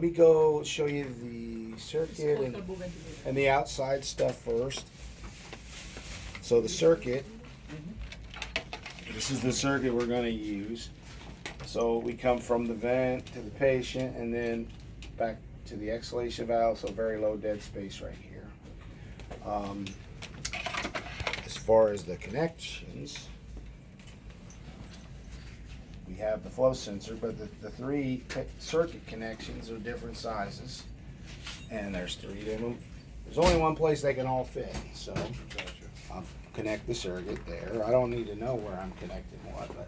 let me go show you the circuit and the outside stuff first. So the circuit, this is the circuit we're going to use. So we come from the vent to the patient and then back to the exhalation valve, so very low dead space right here. As far as the connections, we have the flow sensor, but the three circuit connections are different sizes, and there's 3 of them. There's only one place they can all fit, so I'll connect the circuit there. I don't need to know where I'm connecting what, but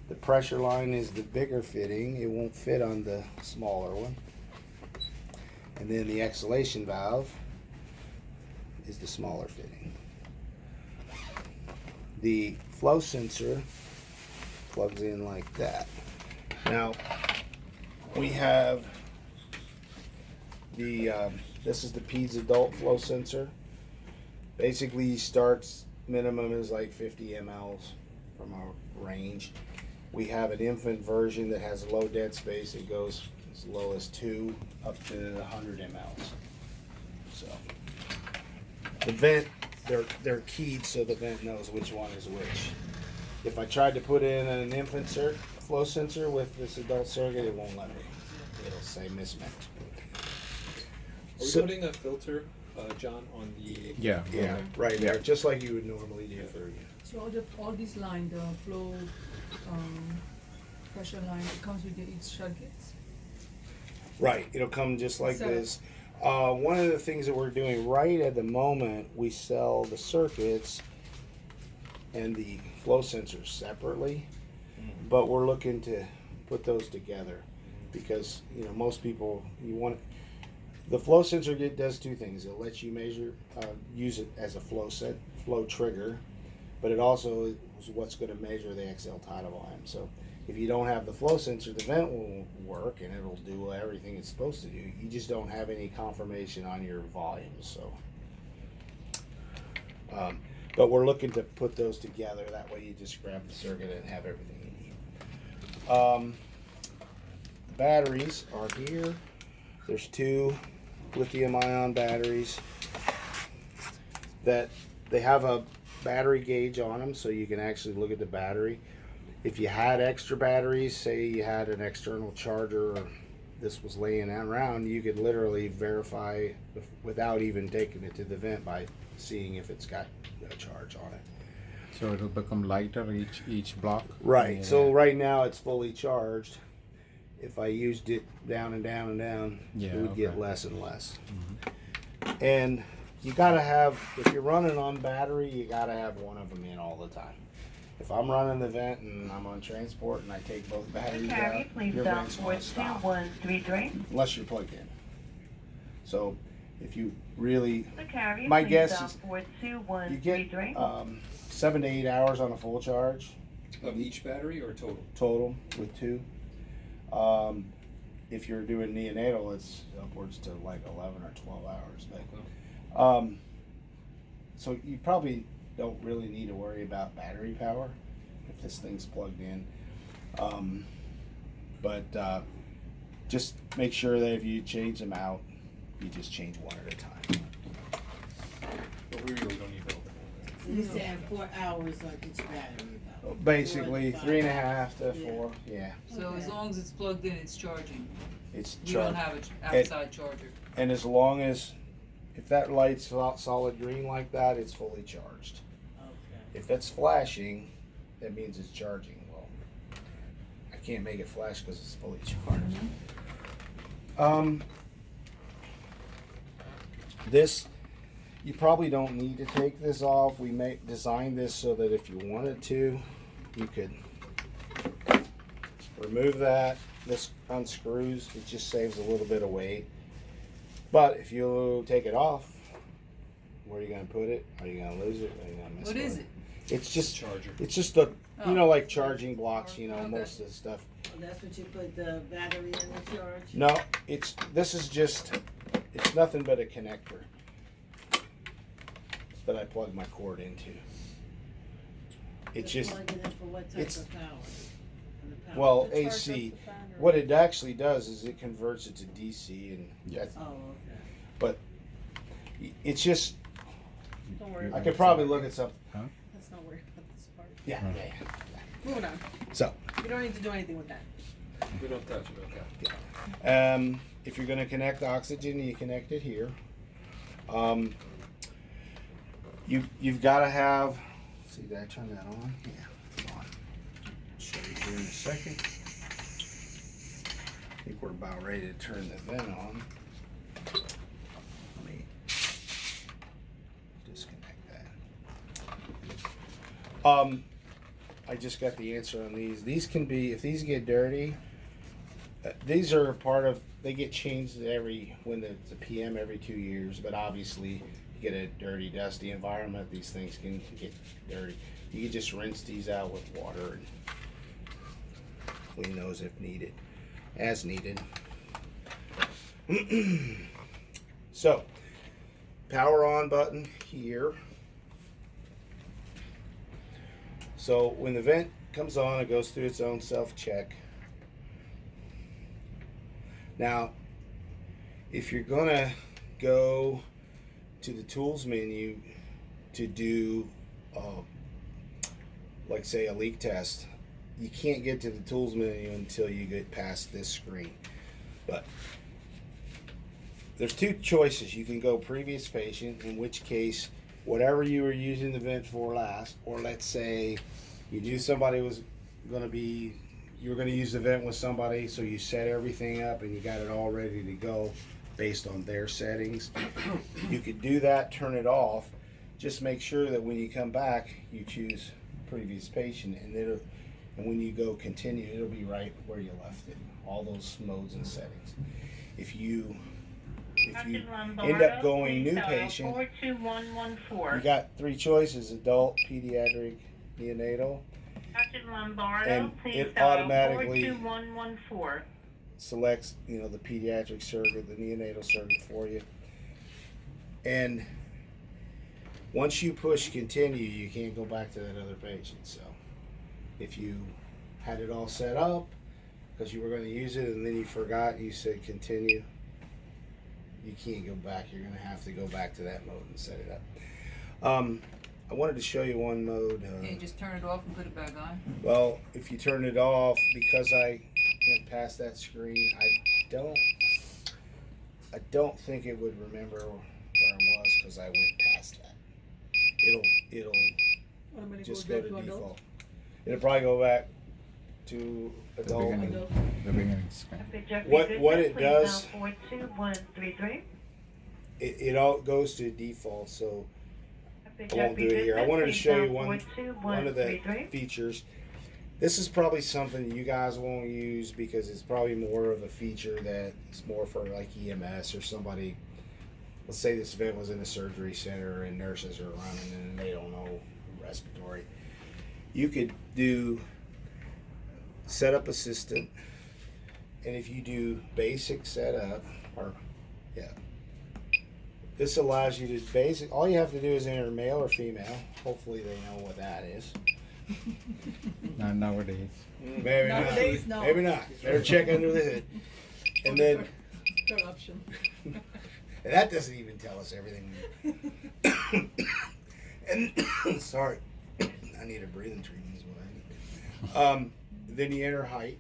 the pressure line is the bigger fitting. It won't fit on the smaller one. And then the exhalation valve is the smaller fitting. The flow sensor plugs in like that. Now we have the this is the peds adult flow sensor. Basically starts minimum is like 50 mLs from our range. We have an infant version that has a low dead space. It goes as low as 2 up to 100 mLs. So the vent, they're keyed so the vent knows which one is which. If I tried to put in an infant flow sensor with this adult circuit, it won't let me. It'll say mismatch. Are we putting a filter, John, on the... Yeah, right there, just like you would normally do for you. So all these lines, the flow, pressure line, it comes with each circuits? Right, it'll come just like this. One of the things that we're doing right at the moment, we sell the circuits and the flow sensors separately, but we're looking to put those together because most people the flow sensor does 2 things. It lets you measure, use it as a flow trigger, but it also is what's going to measure the exhale tidal volume. So if you don't have the flow sensor, the vent will work and it'll do everything it's supposed to do. You just don't have any confirmation on your volumes. So, but we're looking to put those together. That way you just grab the circuit and have everything you need. The batteries are here. There's 2 lithium-ion batteries that they have a battery gauge on them, so you can actually look at the battery. If you had extra batteries, say you had an external charger or this was laying around, you could literally verify without even taking it to the vent by seeing if it's got a charge on it. So it'll become lighter each block? Right, so right now it's fully charged. If I used it down and down and down, it would get less and less. And you gotta have, if you're running on battery, you gotta have one of them in all the time. If I'm running the vent and I'm on transport and I take both batteries out, your vent's gonna stop. Unless you're plugged in. So if you really, my guess is you get 7 to 8 hours on a full charge. Of each battery or total? Total with 2. If you're doing neonatal, it's upwards to like 11 or 12 hours. But, so you probably don't really need to worry about battery power if this thing's plugged in. But just make sure that if you change them out, you just change one at a time. But we really don't need help. You said 4 hours on each battery. Basically 3.5 to 4, yeah. So as long as it's plugged in, it's charging. It's You don't have an outside charger. And as long as, if that light's solid green like that, it's fully charged. Okay. If it's flashing, that means it's charging. Well, I can't make it flash because it's fully charged. This, you probably don't need to take this off. We design this so that if you wanted to, you could remove that. This unscrews. It just saves a little bit of weight. But if you take it off, where are you going to put it? Are you going to lose it? Are you going to miss it? What is it? It's just Charger. It's just a like charging blocks. Most of the stuff. Oh, that's what you put the battery in the charge? No, this is just, it's nothing but a connector that I plug my cord into. It's just, Plug it in for what type of power? power. Well, To charge up AC. the battery. What it actually does is it converts it to DC, and Yes. that's, Oh, okay. it's just. Don't worry I about could this probably part. look at some. Let's not worry about this part. Yeah, Huh. yeah. Moving on. So, You don't need to do anything with that. We don't touch it, okay. if you're going to connect oxygen, you connect it here. You've got to have. See, did I turn that on? Yeah, it's on. Show you here in a second. I think we're about ready to turn the vent on. Let me disconnect that. I just got the answer on these. These can be, if these get dirty, these are part of, they get changed when it's a PM every 2 years, but obviously you get a dirty, dusty environment, these things can get dirty. You can just rinse these out with water and clean those if needed, as needed. So, power on button here. So when the vent comes on, it goes through its own self-check. Now, if you're gonna go to the tools menu to do, like say a leak test, you can't get to the tools menu until you get past this screen. But there's two choices. You can go previous patient, in which case whatever you were using the vent for last, or let's say you knew somebody was going to be, you were going to use the vent with somebody, so you set everything up and you got it all ready to go based on their settings. You could do that, turn it off. Just make sure that when you come back, you choose previous patient, and when you go continue, it'll be right where you left it. All those modes and settings. If you end up going new patient, 42114. you got three choices: adult, pediatric, neonatal. Dr. Lombardo, And please it dial automatically 42114. Selects, the pediatric circuit, the neonatal circuit for you. And once you push continue, you can't go back to that other patient. So if you had it all set up because you were going to use it and then you forgot, you said continue, you can't go back. You're going to have to go back to that mode and set it up. I wanted to show you one mode. Can you just turn it off and put it back on? Well, if you turn it off, because I went past that screen, I don't think it would remember where I was because I went past that. It'll Automatically just goes go to back adult. default. It'll probably go back to adult. beginning. Adult. The beginning scan. What it does- 42133. It all goes to default, so I won't do it here. I wanted to show you one of the features. This is probably something you guys won't use because it's probably more of a feature that's more for like EMS or somebody. Let's say this event was in a surgery center and nurses are running and they don't know respiratory. You could do setup assistant, and if you do basic setup, this allows you to all you have to do is enter male or female. Hopefully they know what that is. Not nowadays. Maybe Nowadays, not. no. Maybe not. Better check under the hood. And then Third option. and that doesn't even tell us everything. And sorry, I need a breathing treatment is what I need. Then you enter height.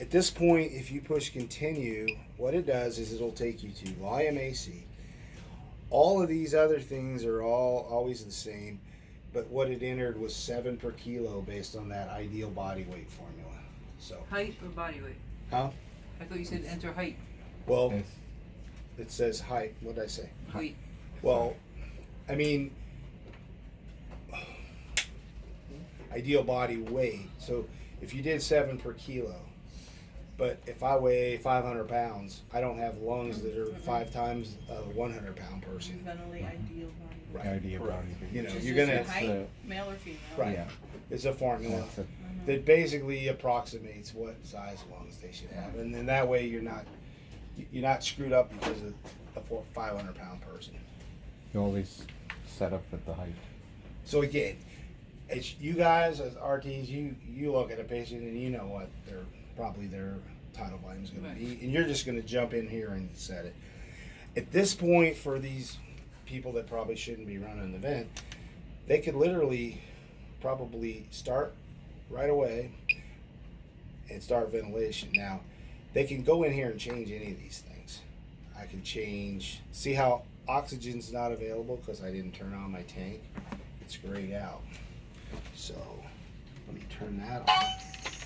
At this point, if you push continue, what it does is it'll take you to volume AC. All of these other things are always the same, but what it entered was 7 per kilo based on that ideal body weight formula. So, Height or body weight? huh? I thought you said enter height. Well, Yes. it says height. What did I say? Weight. Well, I mean, ideal body weight. So if you did 7 per kilo, but if I weigh 500 pounds, I don't have lungs that are 5 times a 100 pound person. Definitely ideal body. Right. Idea correct. body weight. You know, Just you're your gonna height, male or female. Right. Yeah. It's a formula That's it. that basically approximates what size lungs they should have, and then that way you're not screwed up because of a 500 pound person. You always set up with the height. So again, it's you guys as RTs, you look at a patient and you know what their tidal volume is going Right. to be, and you're just going to jump in here and set it. At this point, for these people that probably shouldn't be running the vent, they could literally probably start right away and start ventilation. Now, they can go in here and change any of these things. I can change, see how oxygen's not available because I didn't turn on my tank. It's grayed out. So let me turn that on.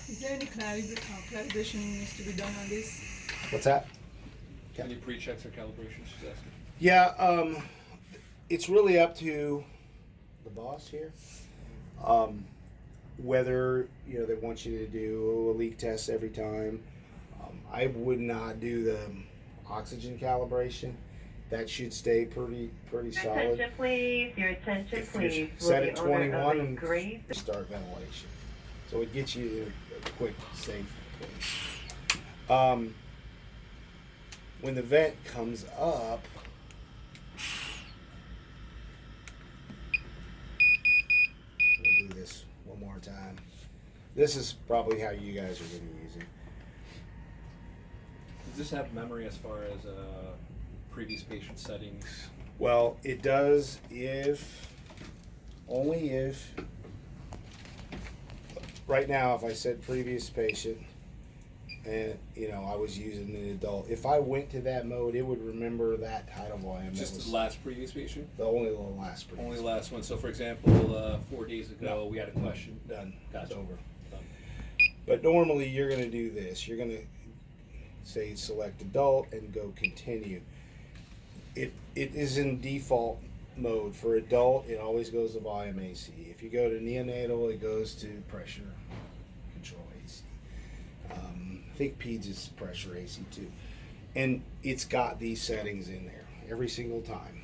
Is there any calibration needs to be done on this? What's that? Any pre-checks or calibrations? She's asking. Yeah, it's really up to the boss here. Whether they want you to do a leak test every time. I would not do the oxygen calibration. That should stay pretty solid. Attention, please. Your attention, If you please. set Will at the owner of 21 a and grade start ventilation. So it gets you a quick, safe place. When the vent comes up, we'll do this one more time. This is probably how you guys are going to use it. Does this have memory as far as previous patient settings? Well, it does only if, right now, if I said previous patient and, I was using an adult, if I went to that mode, it would remember that tidal volume. Just the last previous patient? Only the last previous. Only last one. So, for example, 4 days ago, No. we had a question. Done. Gotcha. It's over. Done. But normally you're going to do this. You're going to say select adult and go continue. It is in default mode. For adult, it always goes to volume AC. If you go to neonatal, it goes to pressure control AC. I think PEDS is pressure AC too. And it's got these settings in there every single time.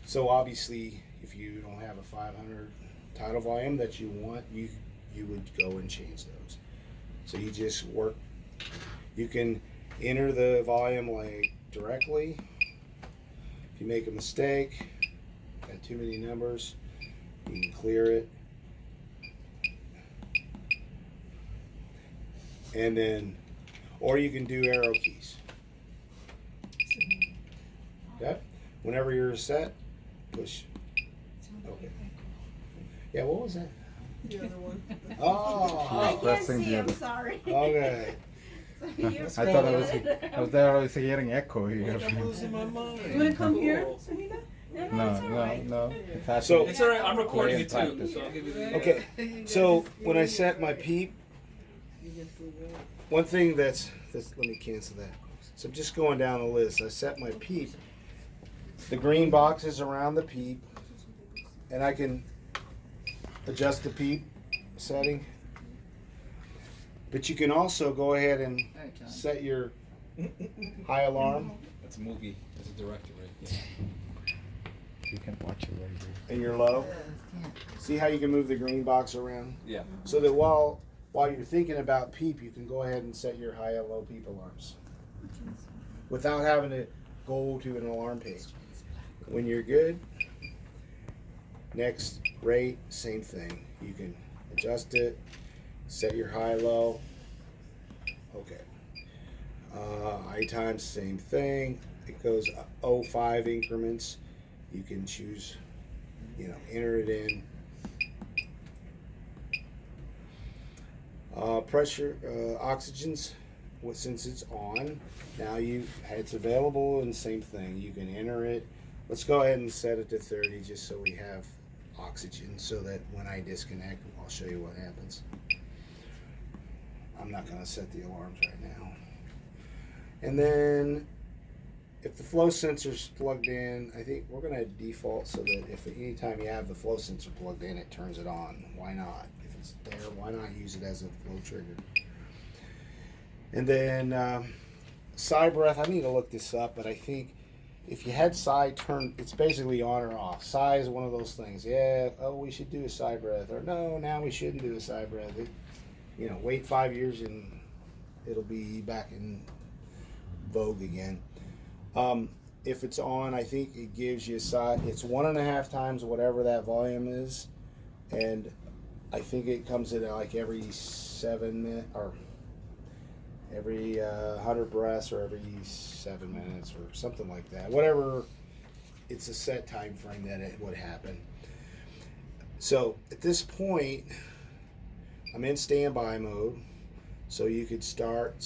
So obviously, if you don't have a 500 tidal volume that you want, you would go and change those. So you just work. You can enter the volume like directly. If you make a mistake, got too many numbers, you can clear it. And then, or you can do arrow keys. Okay? Whenever you're set, push. Okay. Yeah, what was that? The other one. I Oh, can't pressing see, the I'm other. sorry. okay. I thought I was hearing echo here. I'm losing my mind. You wanna come here, Sunita? No. It has So- to It's alright, I'm recording Play it and too, practice. so I'll give you the. Okay, so when I set my PEEP, one thing that's let me cancel that. So I'm just going down the list. I set my PEEP. The green box is around the PEEP, and I can adjust the PEEP setting. But you can also go ahead and All right, John. set your high alarm That's a movie. That's a director, right? You can watch it right here. and your low. See how you can move the green box around? Yeah. So that while you're thinking about PEEP, you can go ahead and set your high and low PEEP alarms without having to go to an alarm page. When you're good, next rate, same thing. You can adjust it, set your high low. Okay. I times, same thing. It goes 0.5 increments. You can choose, enter it in. Pressure, oxygens, since it's on, now it's available and same thing. You can enter it. Let's go ahead and set it to 30 just so we have oxygen so that when I disconnect, I'll show you what happens. I'm not going to set the alarms right now. And then if the flow sensor's plugged in, I think we're going to default so that if anytime you have the flow sensor plugged in, it turns it on. Why not? If it's there, why not use it as a flow trigger? And then sigh breath, I need to look this up, but I think if you had sigh turn, it's basically on or off. Sigh is one of those things. Yeah, we should do a sigh breath. Or no, now we shouldn't do a sigh breath. Wait 5 years and it'll be back in vogue again. If it's on, I think it gives you a sigh. It's 1.5 times whatever that volume is, and I think it comes in like every 7 minutes or every 100 breaths or every 7 minutes or something like that. Whatever, it's a set time frame that it would happen. So at this point, I'm in standby mode. So you could start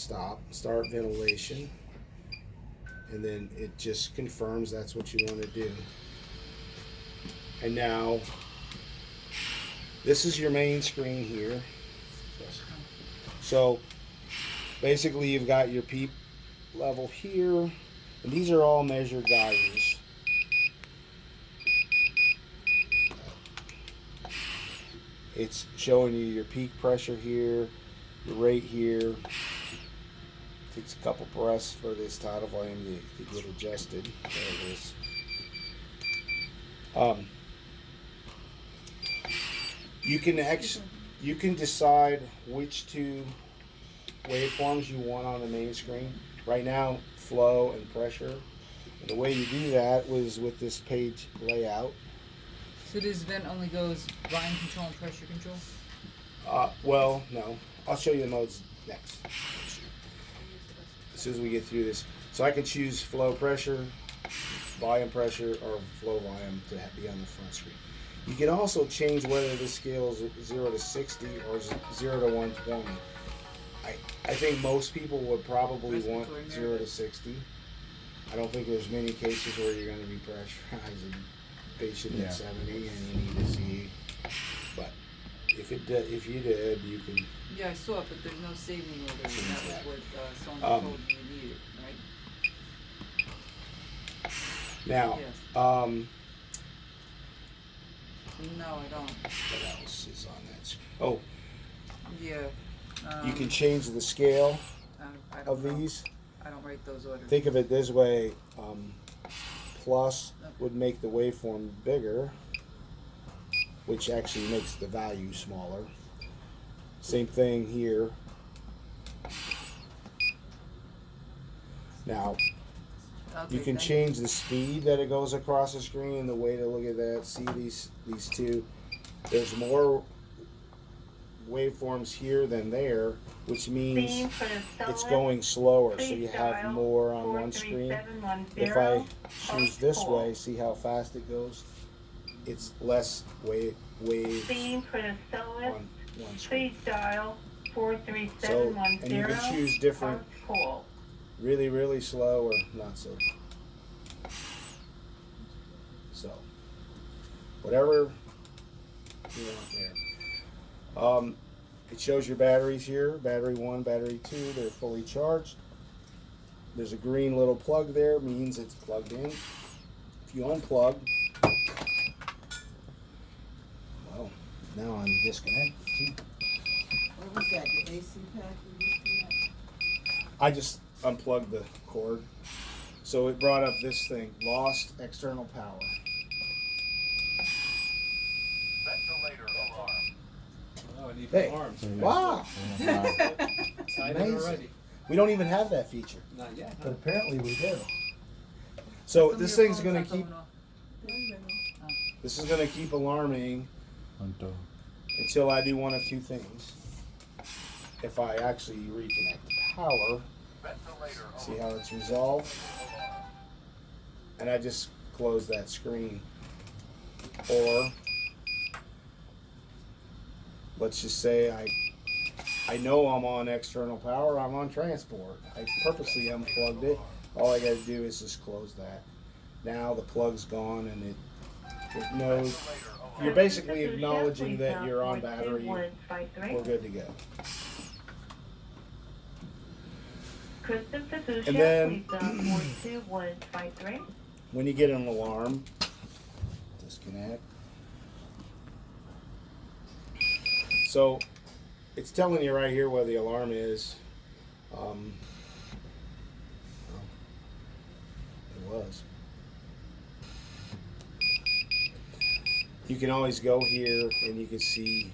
ventilation, and then it just confirms that's what you want to do. And now, this is your main screen here. So basically you've got your PEEP level here, and these are all measured values. It's showing you your peak pressure here, your rate here. Takes a couple breaths for this tidal volume to get adjusted. There it is. You can decide which two waveforms you want on the main screen. Right now, flow and pressure. And the way you do that was with this page layout. So this vent only goes volume control and pressure control? Well, no. I'll show you the modes next. As soon as we get through this. So I can choose flow pressure, volume pressure, or flow volume to be on the front screen. You can also change whether this scale is 0 to 60 or 0 to 120. I think most people would probably want 0 to 60. I don't think there's many cases where you're going to be pressurizing a patient at 70 and you need to see. But if you did, you can. Yeah, I saw it, but there's no saving order. And that was what someone told me you needed, right? Now, Yes. No, I don't. what else is on that? Oh, Yeah. you can change the scale I don't of know. these. I don't write those orders. Think of it this way, plus would make the waveform bigger, which actually makes the value smaller. Same thing here. Now, Okay, you can thank change the speed that it goes across the screen. The way to look at that, see these two. There's more waveforms here than there, which means it's going slower, so you have more on one screen. If I choose this way, see how fast it goes? It's less waves Theme for the on soloist, one screen. please dial So, 43710. and you can choose different, Call. really, really slow or not so. So, whatever you want there. It shows your batteries here, battery 1, battery 2, they're fully charged. There's a green little plug there, means it's plugged in. If you unplug, well, now I'm disconnected too. What was that, the AC pack you disconnect? I just unplugged the cord. So it brought up this thing, lost external power. Ventilator alarm. Oh, I need Hey. arms. Wow, Tied in amazing. already. We don't even have that feature, Not yet. but apparently we do. So Some of this your thing's phones gonna not keep, going off. this is gonna keep alarming until I do one of two things. If I actually reconnect the power, Ventilator see how it's resolved, and I just close that screen. Or let's just say I know I'm on external power, I'm on transport. I purposely unplugged it. All I gotta do is just close that. Now the plug's gone and it knows. You're basically acknowledging that you're on battery. We're good to go. Kristen Pazucha, And then- please dial 42153. When you get an alarm, disconnect. So it's telling you right here where the alarm is. It was. You can always go here and you can see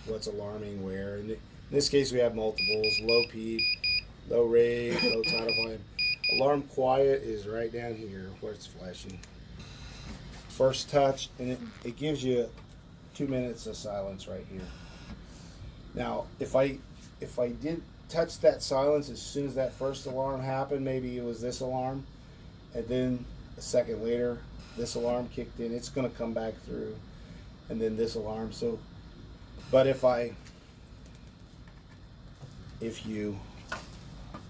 what's alarming where. In this case, we have multiples: low peak, low rate, low tidal volume. Alarm quiet is right down here where it's flashing. First touch, and it gives you 2 minutes of silence right here. Now, if I did touch that silence as soon as that first alarm happened, maybe it was this alarm, and then a second later, this alarm kicked in, it's going to come back through, and then this alarm. So, but if you,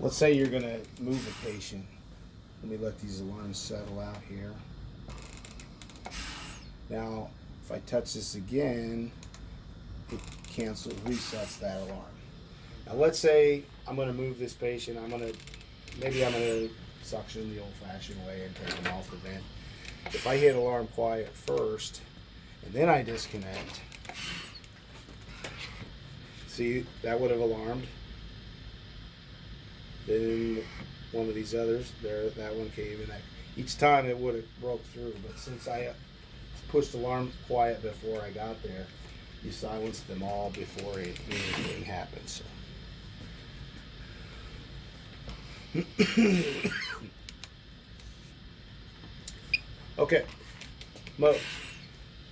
let's say you're going to move a patient, let me let these alarms settle out here. Now, if I touch this again, it resets that alarm. Now let's say I'm going to move this patient. Maybe I'm going to suction the old-fashioned way and take them off the vent. If I hit alarm quiet first, and then I disconnect, see, that would have alarmed. Then one of these others, that one came in. Each time it would have broke through, but since I pushed alarm quiet before I got there, you silence them all before anything happens. Okay, modes,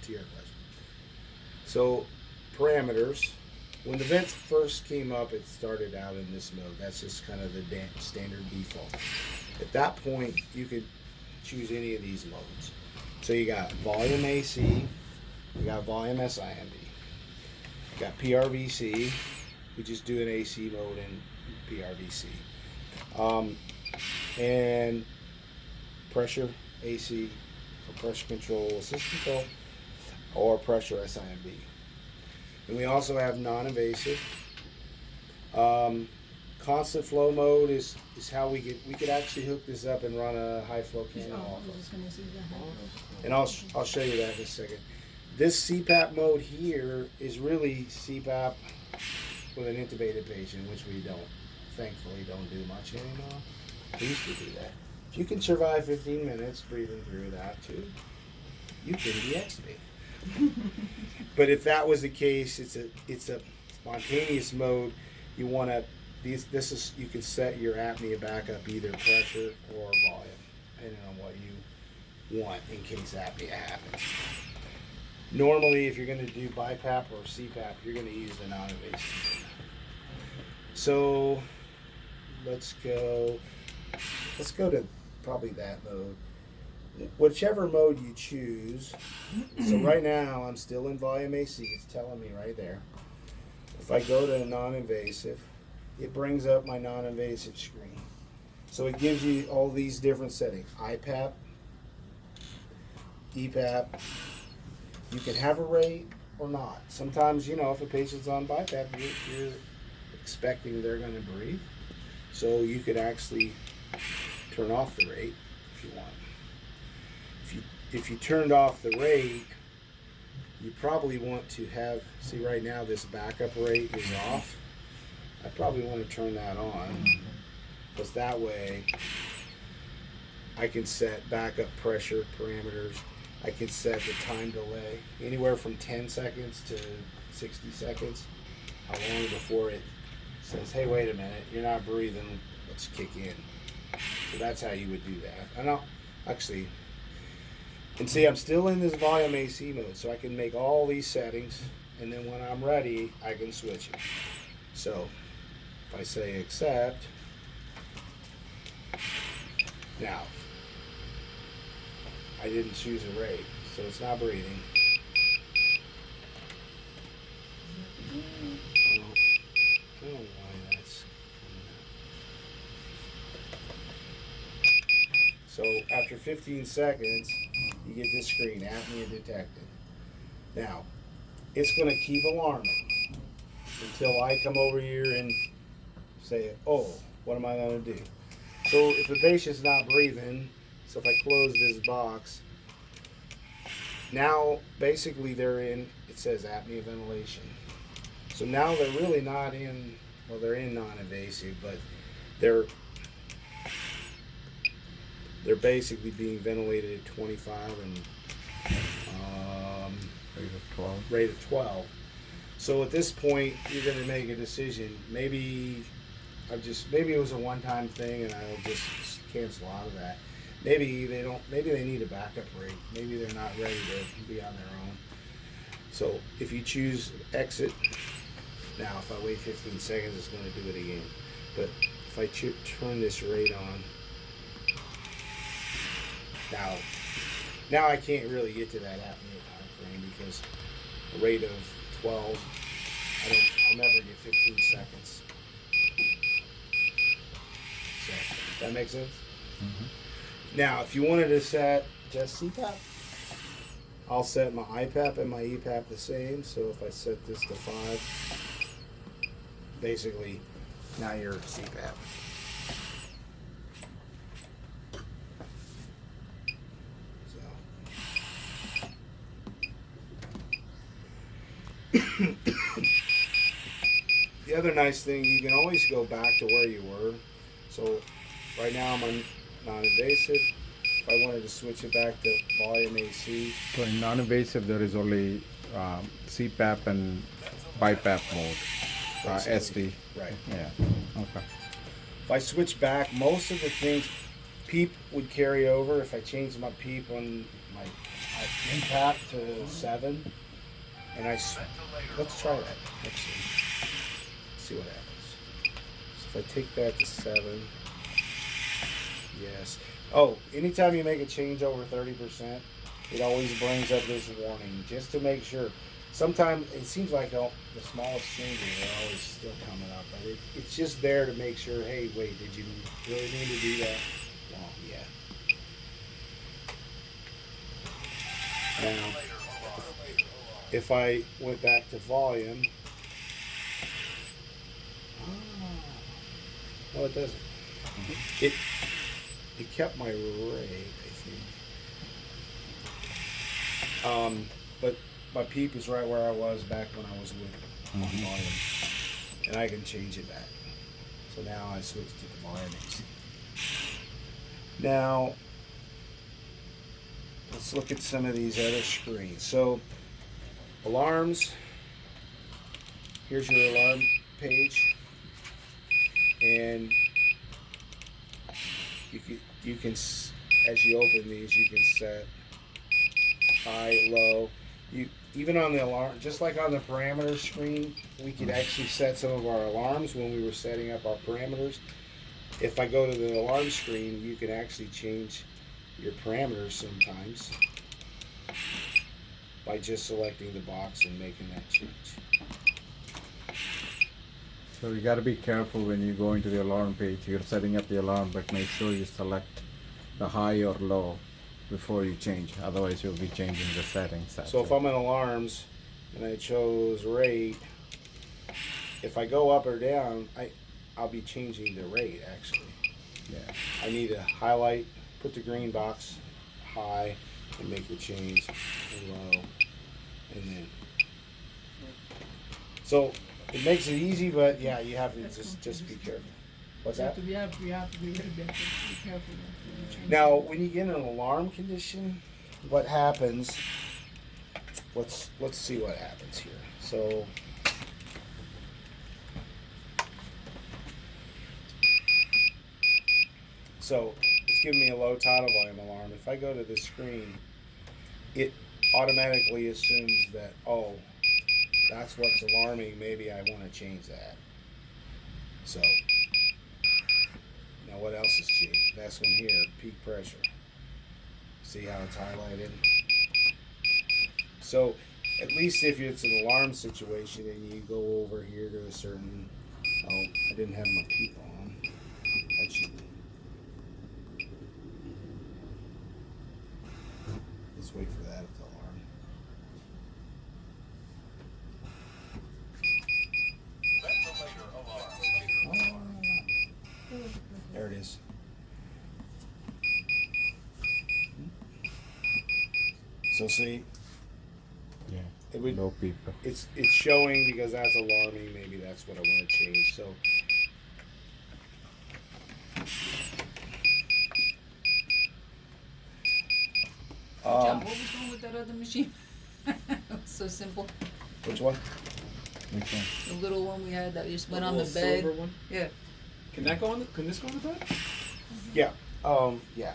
to your question. So, parameters. When the vents first came up, it started out in this mode. That's just kind of the standard default. At that point, you could choose any of these modes. So you got volume AC, you got volume SIMD, you got PRVC. We just do an AC mode in PRVC. And pressure AC, or pressure control, assist control, or pressure SIMD. And we also have non-invasive. Constant flow mode is how we could actually hook this up and run a high flow cannula off of. And I'll show you that in a second. This CPAP mode here is really CPAP with an intubated patient, which we thankfully don't do much anymore. We used to do that. If you can survive 15 minutes breathing through that tube, you can be extubated. But if that was the case, it's a spontaneous mode. You want to you can set your apnea back up either pressure or volume, depending on what you want in case apnea happens. Normally, if you're going to do BiPAP or CPAP, you're going to use the non-invasive. So let's go to probably that mode. Whichever mode you choose. So right now I'm still in volume AC. It's telling me right there. If I go to non-invasive, it brings up my non-invasive screen. So it gives you all these different settings. IPAP, EPAP. You can have a rate or not. Sometimes, if a patient's on BiPAP, you're expecting they're going to breathe. So you could actually turn off the rate if you want. If you turned off the rate, you probably want to have, see right now this backup rate is off. I probably want to turn that on, because that way I can set backup pressure parameters. I can set the time delay anywhere from 10 seconds to 60 seconds. How long before it says, hey, wait a minute, you're not breathing, let's kick in. So that's how you would do that. And and see, I'm still in this volume AC mode, so I can make all these settings, and then when I'm ready, I can switch it. So if I say accept, now I didn't choose a rate, so it's not breathing. I don't know why that's so after 15 seconds, you get this screen, apnea detected. Now, it's going to keep alarming until I come over here and say, oh, what am I going to do? So if the patient's not breathing, so if I close this box, now basically they're in, it says apnea ventilation. So now they're really not in, well, they're in non-invasive, but they're basically being ventilated at 25 and rate of 12. So at this point, you're going to make a decision. Maybe it was a one-time thing, and I'll just cancel out of that. Maybe they need a backup rate. Maybe they're not ready to be on their own. So if you choose exit, Now, if I wait 15 seconds, it's going to do it again. But if I turn this rate on, now I can't really get to that apnea time frame because a rate of 12, I'll never get 15 seconds. So, that makes sense? Mm-hmm. Now, if you wanted to set just CPAP, I'll set my IPAP and my EPAP the same. So if I set this to 5, basically, now you're CPAP. The other nice thing, you can always go back to where you were. So right now I'm on non-invasive. If I wanted to switch it back to volume AC, So in non-invasive, there is only CPAP and BiPAP mode, SD. right. Yeah. Okay. If I switch back, most of the things, PEEP would carry over. If I change my PEEP on my impact to 7, and let's try that. Let's see what happens. So if I take that to 7, yes. Oh, anytime you make a change over 30%, it always brings up this warning just to make sure. Sometimes it seems like the smallest changes are always still coming up, but it's just there to make sure, hey, wait, did you really need to do that? Well, yeah. Now, if I went back to volume, no, it doesn't. It kept my rate, I think. But my PEEP is right where I was back when I was with volume, and I can change it back. So now I switched to the volume AC. Now let's look at some of these other screens. So alarms. Here's your alarm page, and you can as you open these, you can set high, low. Even on the alarm, just like on the parameters screen, we could actually set some of our alarms when we were setting up our parameters. If I go to the alarm screen, you can actually change your parameters sometimes by just selecting the box and making that change. So you got to be careful when you go into the alarm page. You're setting up the alarm, but make sure you select the high or low before you change. Otherwise, you'll be changing the settings. So if I'm in alarms and I chose rate, if I go up or down, I'll be changing the rate actually. Yeah. I need to highlight, put the green box high, and make the change low, and then. So it makes it easy, but yeah, you have to just be careful. What's that? We have to be very be careful when we change. Now, when you get an alarm condition, what happens? Let's see what happens here. So. So it's giving me a low tidal volume alarm. If I go to the screen, it automatically assumes that, oh, that's what's alarming. Maybe I want to change that. So now what else has changed? That's one here, peak pressure. See how it's highlighted? So at least if it's an alarm situation and you go over here to a certain, oh, I didn't have my peak on. That should. Let's wait for that alarm. Ventilator alarm. There it is. So see, Yeah. it would, Low people. it's showing because that's alarming. Maybe that's what I want to change. So John, what was wrong with that other machine? It was so simple. which one? Which one? The little one we had that just went The on the little bed. silver one? Yeah. Can this go on the bed? Yeah. Yeah.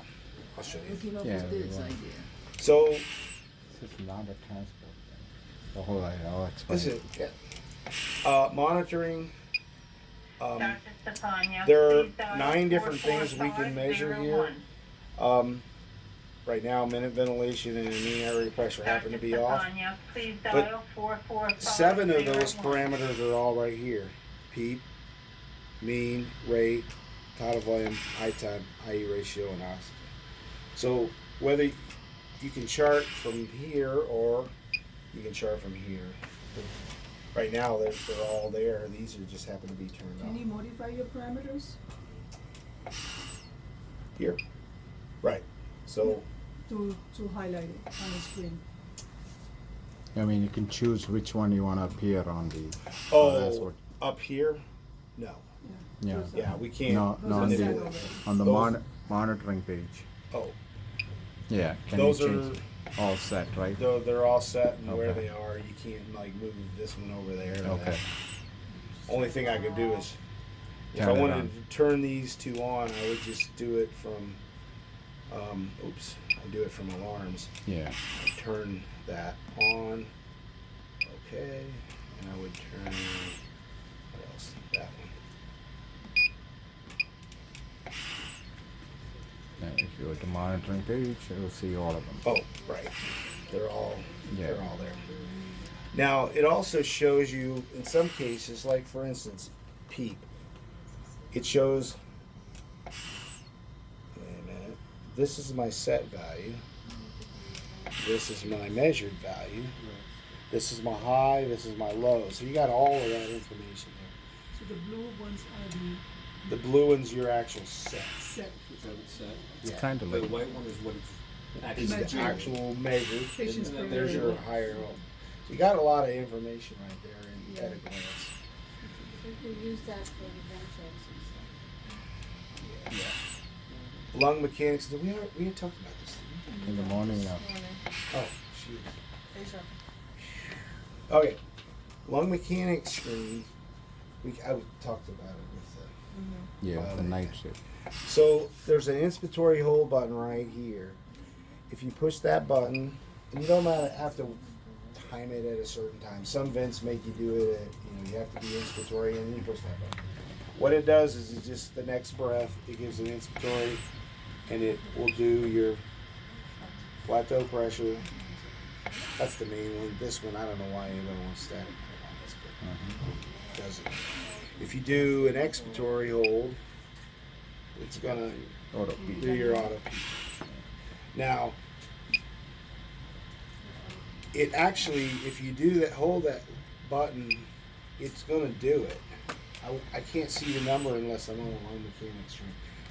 I'll show Who you. came up Yeah, with this the one. idea? So This is not a transport. The whole I'll explain. listen. Yeah. Monitoring. Dr. Stefania, There are please dial 9 different things we can measure here. 44501. Right now, minute ventilation and mean area pressure happen to be off. Stefania, please But dial 44501. 7 of those parameters are all right here. PEEP, mean, rate, tidal volume, eye time, IE ratio, and oxygen. So whether you can chart from here or you can chart from here. Right now, they're all there. These are just happen to be turned Can you on. modify your parameters Here. Right. So to highlight it on the screen? I mean, you can choose which one you want to appear on the. that's oh, what. up here? No. Yeah. those are- Yeah, we can't. No, Those no, are on set the already. on the Those- monitoring page. Oh, Yeah. Can those you are change all set, right? they're all set and where Okay. they are. You can't like move this one over there. or Okay. that. Only thing I could do is if I Turn it wanted on. to turn these two on, I would just do it from. I do it from alarms. Yeah. I'd turn that on. Okay, and I would turn. What else? That one. And if you go to monitoring page, you'll see all of them. Oh, right. They're all Yeah. they're all there. Now it also shows you in some cases, like for instance, PEEP. It shows. Wait a minute. This is my set value. This is my measured value. This is my high. This is my low. So you got all of that information there. So the blue ones are The blue one's your actual set. the set. Is that what's set? It's Yeah. kind of The like. white one is what it's Is actually the Measured. actual measured. Patients And per then there's your label. higher low. So you got a lot of information right there in at a glance. We use that for the vent checks and stuff. Yeah. Lung mechanics. We had talked about this. Didn't In the morning now. we? Oh, shoot. Facial. Okay. Lung mechanics screen. I talked about it with Yeah, the night shift. So there's an inspiratory hold button right here. If you push that button, and you don't have to time it at a certain time. Some vents make you do it at, you have to be inspiratory and then you push that button. What it does is it just the next breath, it gives an inspiratory and it will do your plateau pressure. That's the main one. This one, I don't know why anybody wants static. That's good. Does it. If you do an expiratory hold, it's gonna Auto peak. do your auto peak. Now, it actually, if you do that, hold that button, it's gonna do it. I can't see the number unless I'm on a lung mechanics stream.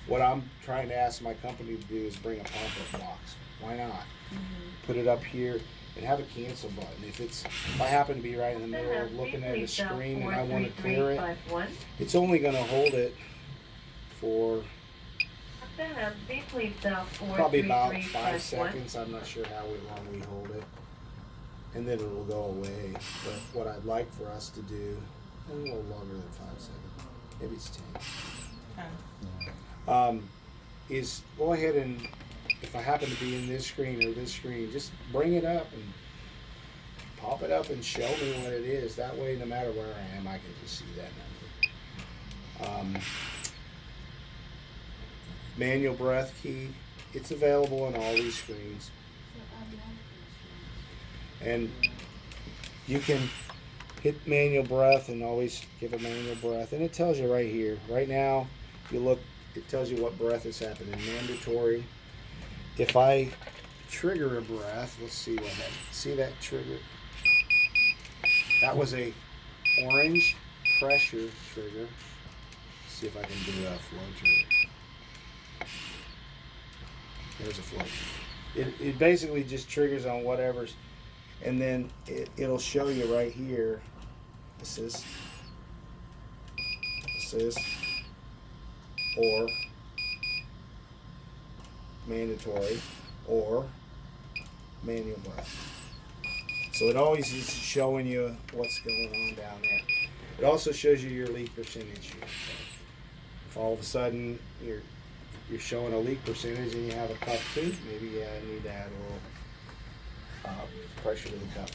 What I'm trying to ask my company to do is bring a pop-up box. Why not? Put it up here and have a cancel button. If I happen to be right in the middle of looking at a screen and I want to clear it, it's only gonna hold it for probably about 5 seconds. I'm not sure how long we hold it. And then it will go away. But what I'd like for us to do, a little longer than 5 seconds, maybe it's 10, is go ahead and, if I happen to be in this screen or this screen, just bring it up and pop it up and show me what it is. That way, no matter where I am, I can just see that number. Manual breath key, it's available on all these screens. And you can hit manual breath and always give a manual breath. And it tells you right here. Right now, if you look, it tells you what breath is happening. Mandatory. If I trigger a breath, let's see what happens. See that trigger? That was a orange pressure trigger. Let's see if I can do a flow trigger. There's a flow. It basically just triggers on whatever's, and then it'll show you right here, assist, or mandatory, or manual breath. So it always is showing you what's going on down there. It also shows you your leak percentage here. So if all of a sudden you're showing a leak percentage and you have a cup too, maybe you need to add a little pressure to the cup.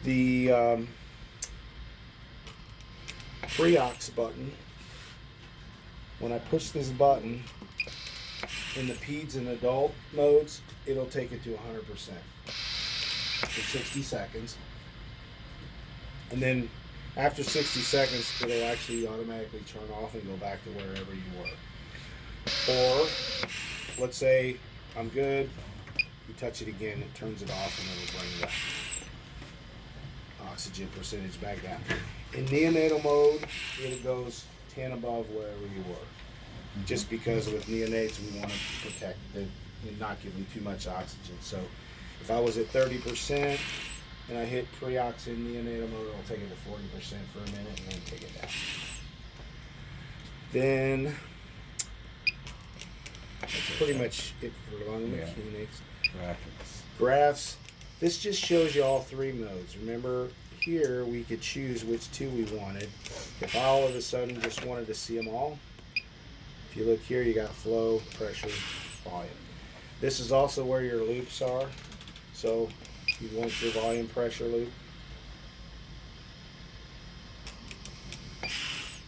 The pre-ox button. When I push this button in the peds and adult modes, it'll take it to 100% for 60 seconds. And then after 60 seconds, it'll actually automatically turn off and go back to wherever you were. Or, let's say I'm good, you touch it again, it turns it off, and it'll bring the oxygen percentage back down. In neonatal mode, it goes 10 above wherever you were. Just because with neonates, we want to protect them and not give them too much oxygen. So if I was at 30% and I hit pre-ox in neonatal mode, it'll take it to 40% for a minute and then take it down. Then that's pretty much it for lung mechanics. Graphs. This just shows you all three modes. Remember, here we could choose which two we wanted. If I all of a sudden just wanted to see them all, if you look here, you got flow, pressure, volume. This is also where your loops are. So you want your volume pressure loop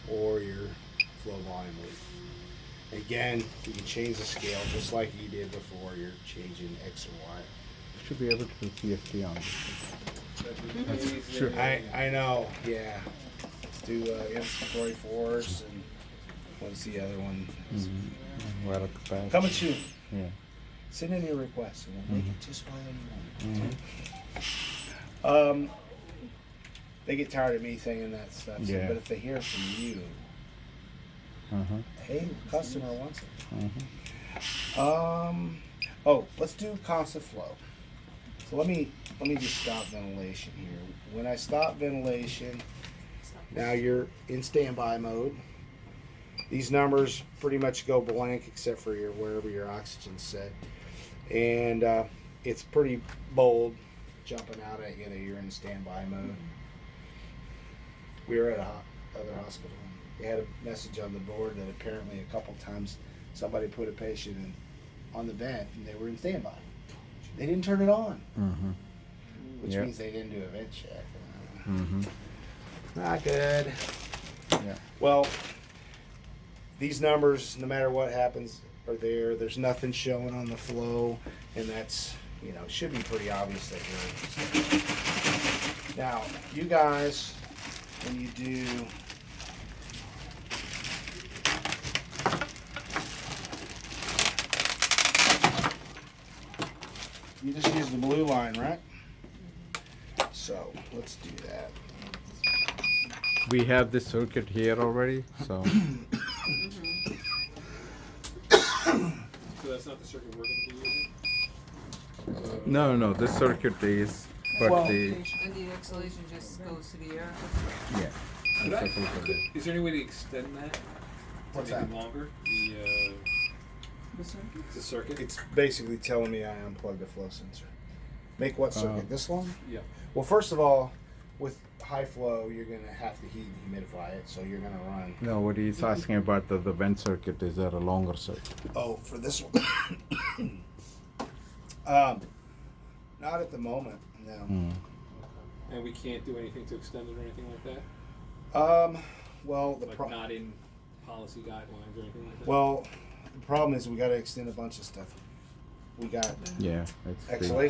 or your flow volume loop. Again, you can change the scale just like you did before. You're changing X and Y. You should be able to do PFT on this. That's true. I know, yeah. Let's do inspiratory force and what's the other one? Vital capacity. Coming soon. Yeah. Send in your request and we'll make it just whatever you want. They get tired of me saying that stuff. So, Yeah. but if they hear from you, hey, customer wants it. Oh, let's do constant flow. So let me just stop ventilation here. When I stop ventilation, now you're in standby mode. These numbers pretty much go blank except for your wherever your oxygen's set, and it's pretty bold, jumping out at you that you're in standby mode. We were at other hospital. They had a message on the board that apparently a couple times somebody put a patient on the vent and they were in standby. They didn't turn it on, which means they didn't do a vent check. Not good. Yeah. Well, these numbers, no matter what happens, are there. There's nothing showing on the flow, and that's, should be pretty obvious that you're. Now, you guys, when you do. You just use the blue line, right? So, let's do that. We have this circuit here already, so. So that's not the circuit we're going to be using? No, this circuit is, but Well- the, And the exhalation just goes to the air. yeah. Could that's I, the filter. is there any way to extend that? What's to make that? it longer? The circuit? It's basically telling me I unplugged the flow sensor. Make what circuit? This one? Yeah. Well, first of all, with high flow, you're going to have to heat and humidify it, so you're going to run. No, what he's asking about the vent circuit, is there a longer circuit? Oh, for this one? Not at the moment, no. And we can't do anything to extend it or anything like that? Well, the Like not in policy guidelines or anything like that? well, the problem is we got to extend a bunch of stuff. We got Yeah. It's the- exhalation